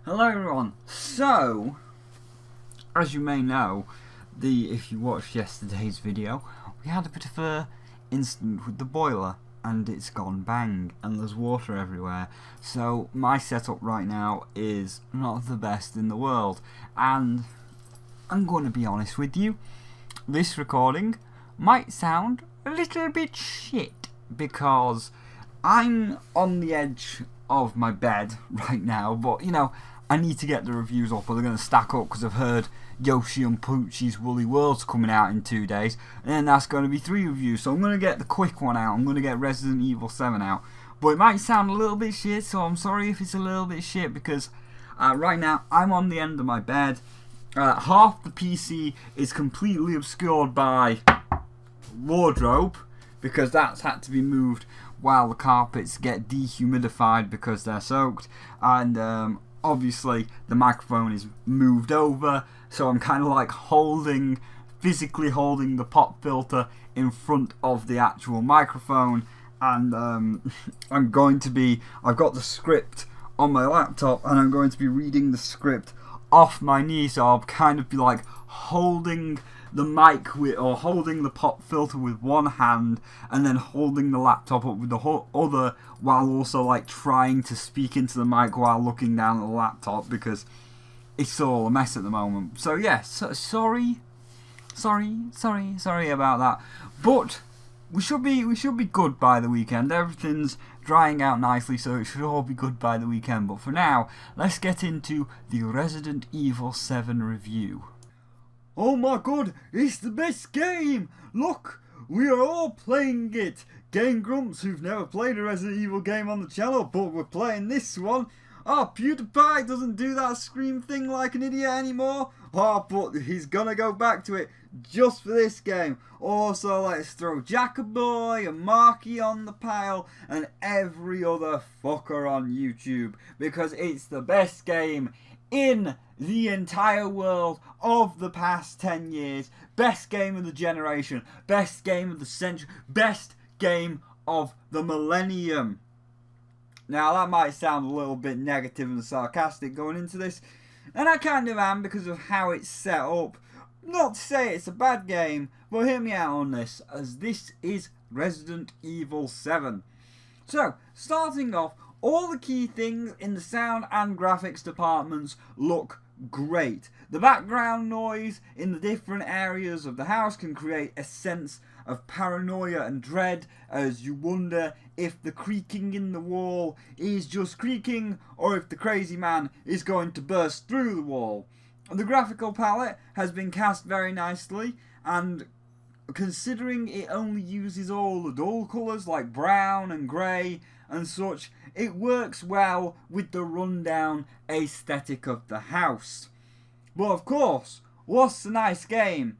Hello everyone. So, as you may know, if you watched yesterday's video, we had a bit of a incident with the boiler and it's gone bang and there's water everywhere. So my setup right now is not the best in the world, and I'm going to be honest with you, this recording might sound a little bit shit because I'm on the edge of my bed right now, but you know, I need to get the reviews up or they're going to stack up, because I've heard Yoshi and Poochie's Woolly World's coming out in 2 days, and then that's going to be 3 reviews, so I'm going to get the quick one out. I'm going to get Resident Evil 7 out, but it might sound a little bit shit, so I'm sorry if it's a little bit shit, because right now I'm on the end of my bed. Half the PC is completely obscured by wardrobe, because that's had to be moved while the carpets get dehumidified because they're soaked, and obviously the microphone is moved over, so I'm kind of like physically holding the pop filter in front of the actual microphone, and I've got the script on my laptop and I'm going to be reading the script off my knee, so I'll kind of be like holding the mic or holding the pop filter with one hand and then holding the laptop up with the other, while also like trying to speak into the mic while looking down at the laptop, because it's all a mess at the moment. So yeah, sorry about that. But we should be good by the weekend. Everything's drying out nicely, so it should all be good by the weekend. But for now, let's get into the Resident Evil 7 review. Oh my god, it's the best game! Look, we are all playing it! Game Grumps who've never played a Resident Evil game on the channel, but we're playing this one. Oh, PewDiePie doesn't do that scream thing like an idiot anymore. Oh, but he's gonna go back to it just for this game. Also, let's throw Jackaboy and Marky on the pile and every other fucker on YouTube, because it's the best game in the entire world of the past 10 years. Best game of the generation, best game of the century, best game of the millennium. Now that might sound a little bit negative and sarcastic going into this, and I kind of am because of how it's set up. Not to say it's a bad game, but hear me out on this, as this is Resident Evil 7. So, starting off, all the key things in the sound and graphics departments look great. The background noise in the different areas of the house can create a sense of paranoia and dread, as you wonder if the creaking in the wall is just creaking or if the crazy man is going to burst through the wall. The graphical palette has been cast very nicely, and considering it only uses all the dull colours like brown and grey and such, it works well with the rundown aesthetic of the house. But of course, what's a nice game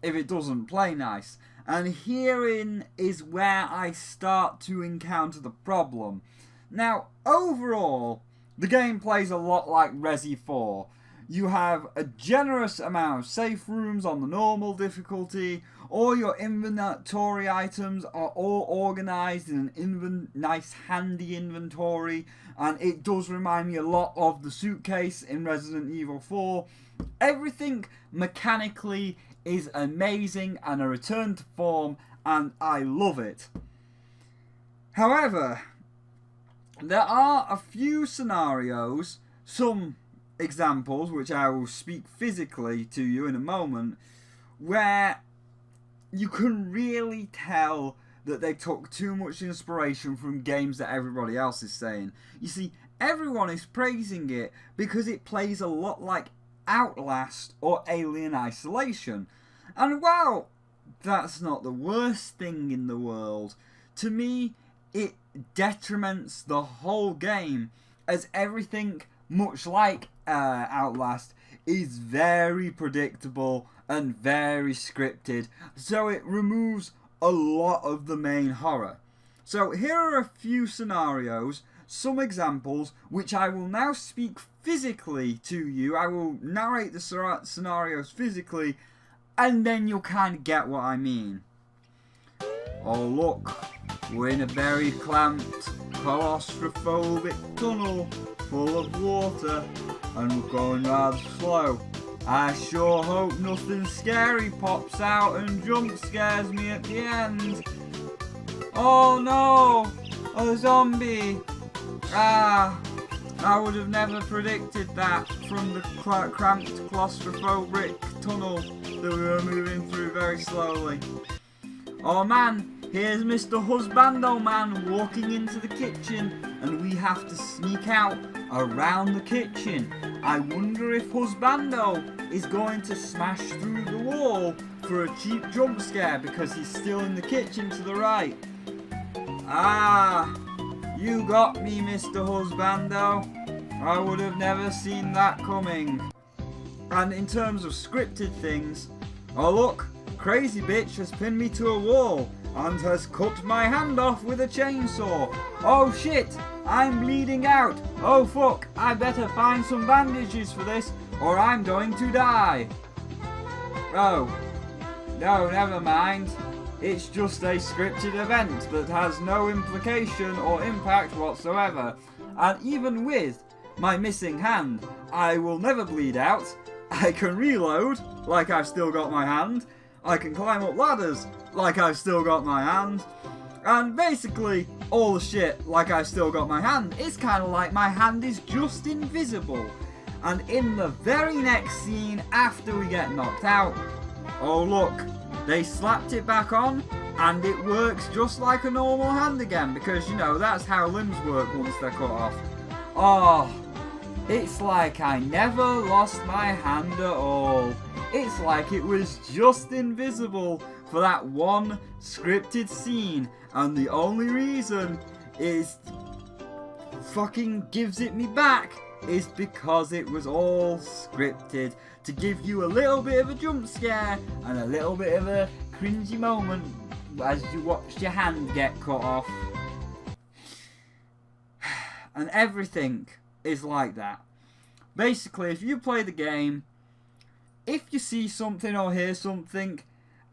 if it doesn't play nice? And herein is where I start to encounter the problem. Now, overall, the game plays a lot like Resi 4. You have a generous amount of safe rooms on the normal difficulty. All your inventory items are all organised in an nice handy inventory, and it does remind me a lot of the suitcase in Resident Evil 4. Everything mechanically is amazing and a return to form, and I love it. However, there are a few scenarios, some examples which I will speak physically to you in a moment, where you can really tell that they took too much inspiration from games that everybody else is saying. You see, everyone is praising it because it plays a lot like Outlast or Alien Isolation. And while that's not the worst thing in the world, to me it detriments the whole game, as everything, much like Outlast, is very predictable and very scripted, so it removes a lot of the main horror. So here are a few scenarios, some examples, which I will now speak physically to you. I will narrate the scenarios physically, and then you'll kind of get what I mean. Oh look, we're in a very clamped, claustrophobic tunnel full of water and we're going rather slow. I sure hope nothing scary pops out and jump scares me at the end. Oh no! A zombie! Ah! I would have never predicted that from the cramped claustrophobic tunnel that we were moving through very slowly. Oh man, here's Mr. Husbando Man walking into the kitchen and we have to sneak out around the kitchen. I wonder if Husbando is going to smash through the wall for a cheap jump scare because he's still in the kitchen to the right. Ah, you got me, Mr. Husbando. I would have never seen that coming. And in terms of scripted things, oh look, crazy bitch has pinned me to a wall and has cut my hand off with a chainsaw. Oh shit, I'm bleeding out. Oh fuck, I better find some bandages for this or I'm going to die. Oh, no, never mind. It's just a scripted event that has no implication or impact whatsoever. And even with my missing hand, I will never bleed out. I can reload, like I've still got my hand. I can climb up ladders, like I've still got my hand. And basically, all the shit, like I've still got my hand. It's kind of like my hand is just invisible. And in the very next scene, after we get knocked out, oh look, they slapped it back on, and it works just like a normal hand again, because, you know, that's how limbs work once they're cut off. Oh, it's like I never lost my hand at all. It's like it was just invisible for that one scripted scene, and the only reason is fucking gives it me back is because it was all scripted to give you a little bit of a jump scare and a little bit of a cringy moment as you watch your hand get cut off. And everything is like that. Basically, if you play the game, if you see something or hear something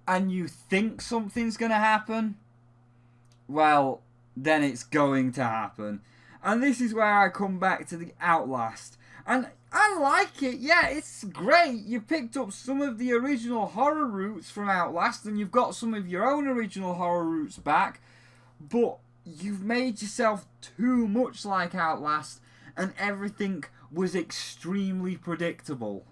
and you think something's going to happen, well, then it's going to happen. And this is where I come back to the Outlast. And I like it, yeah, it's great. You picked up some of the original horror roots from Outlast and you've got some of your own original horror roots back, but you've made yourself too much like Outlast and everything was extremely predictable.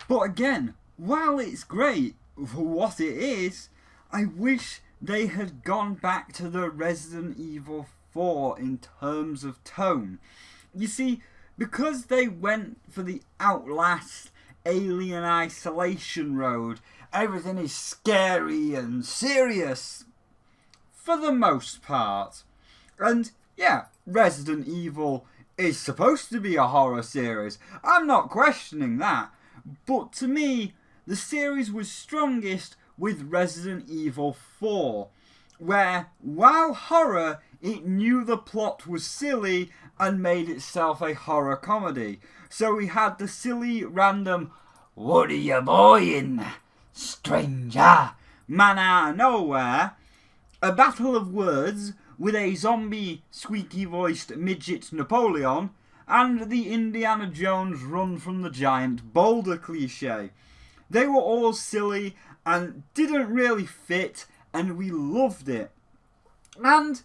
But again, while it's great for what it is, I wish they had gone back to the Resident Evil 4 in terms of tone. You see, because they went for the Outlast Alien Isolation road, everything is scary and serious for the most part. And yeah, Resident Evil is supposed to be a horror series. I'm not questioning that. But to me, the series was strongest with Resident Evil 4, where, while horror, it knew the plot was silly and made itself a horror comedy. So we had the silly, random, "What are you buying, stranger?" man out of nowhere, a battle of words with a zombie, squeaky-voiced midget Napoleon, and the Indiana Jones run from the giant boulder cliche. They were all silly and didn't really fit, and we loved it. And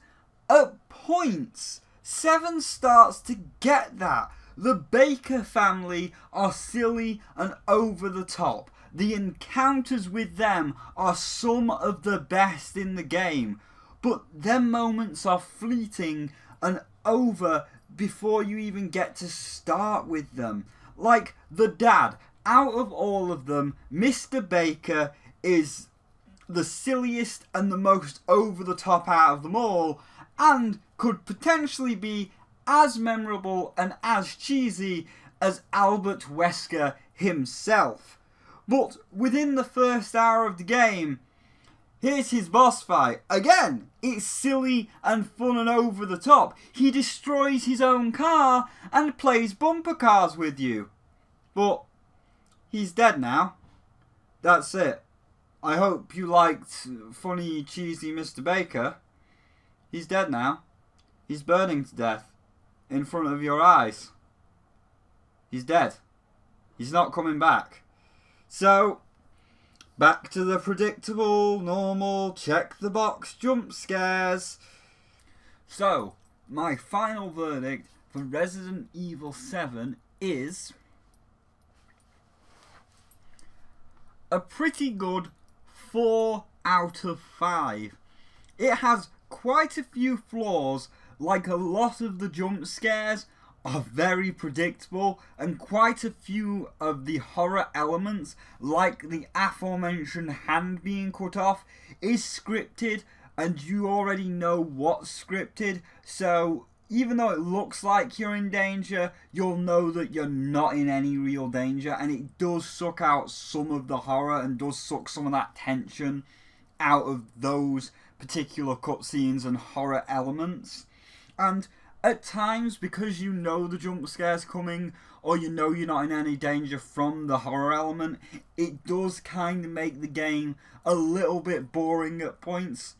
at points, 7 starts to get that. The Baker family are silly and over the top. The encounters with them are some of the best in the game, but them moments are fleeting and over before you even get to start with them. Like the dad, out of all of them, Mr. Baker is the silliest and the most over the top out of them all, and could potentially be as memorable and as cheesy as Albert Wesker himself. But within the first hour of the game, here's his boss fight. Again, it's silly and fun and over the top. He destroys his own car and plays bumper cars with you. But he's dead now. That's it. I hope you liked funny, cheesy Mr. Baker. He's dead now. He's burning to death in front of your eyes. He's dead. He's not coming back. So, back to the predictable, normal, check the box jump scares. So, my final verdict for Resident Evil 7 is a pretty good 4 out of 5. It has quite a few flaws, like a lot of the jump scares are very predictable, and quite a few of the horror elements, like the aforementioned hand being cut off, is scripted, and you already know what's scripted, so even though it looks like you're in danger, you'll know that you're not in any real danger, and it does suck out some of the horror and does suck some of that tension out of those particular cutscenes and horror elements. And at times, because you know the jump scare's coming, or you know you're not in any danger from the horror element, it does kind of make the game a little bit boring at points.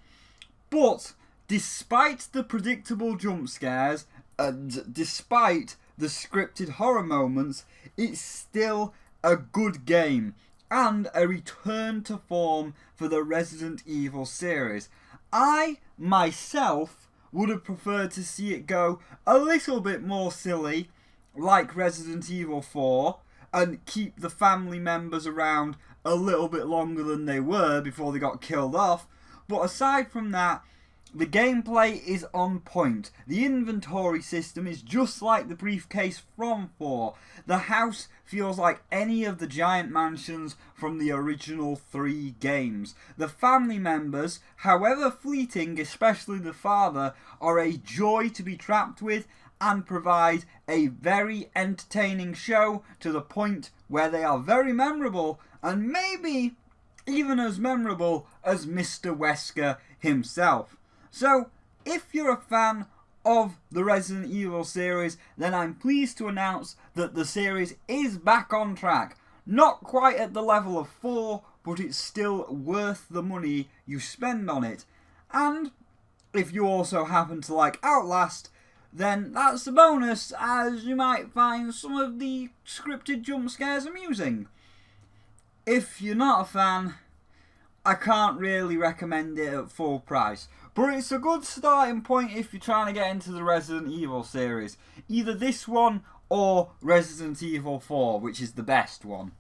But despite the predictable jump scares, and despite the scripted horror moments, it's still a good game, and a return to form for the Resident Evil series. I, myself, would have preferred to see it go a little bit more silly, like Resident Evil 4, and keep the family members around a little bit longer than they were before they got killed off. But aside from that, the gameplay is on point. The inventory system is just like the briefcase from 4. The house feels like any of the giant mansions from the original 3 games. The family members, however fleeting, especially the father, are a joy to be trapped with and provide a very entertaining show to the point where they are very memorable, and maybe even as memorable as Mr. Wesker himself. So, if you're a fan of the Resident Evil series, then I'm pleased to announce that the series is back on track. Not quite at the level of 4, but it's still worth the money you spend on it. And if you also happen to like Outlast, then that's a bonus, as you might find some of the scripted jump scares amusing. If you're not a fan, I can't really recommend it at full price. But it's a good starting point if you're trying to get into the Resident Evil series. Either this one or Resident Evil 4, which is the best one.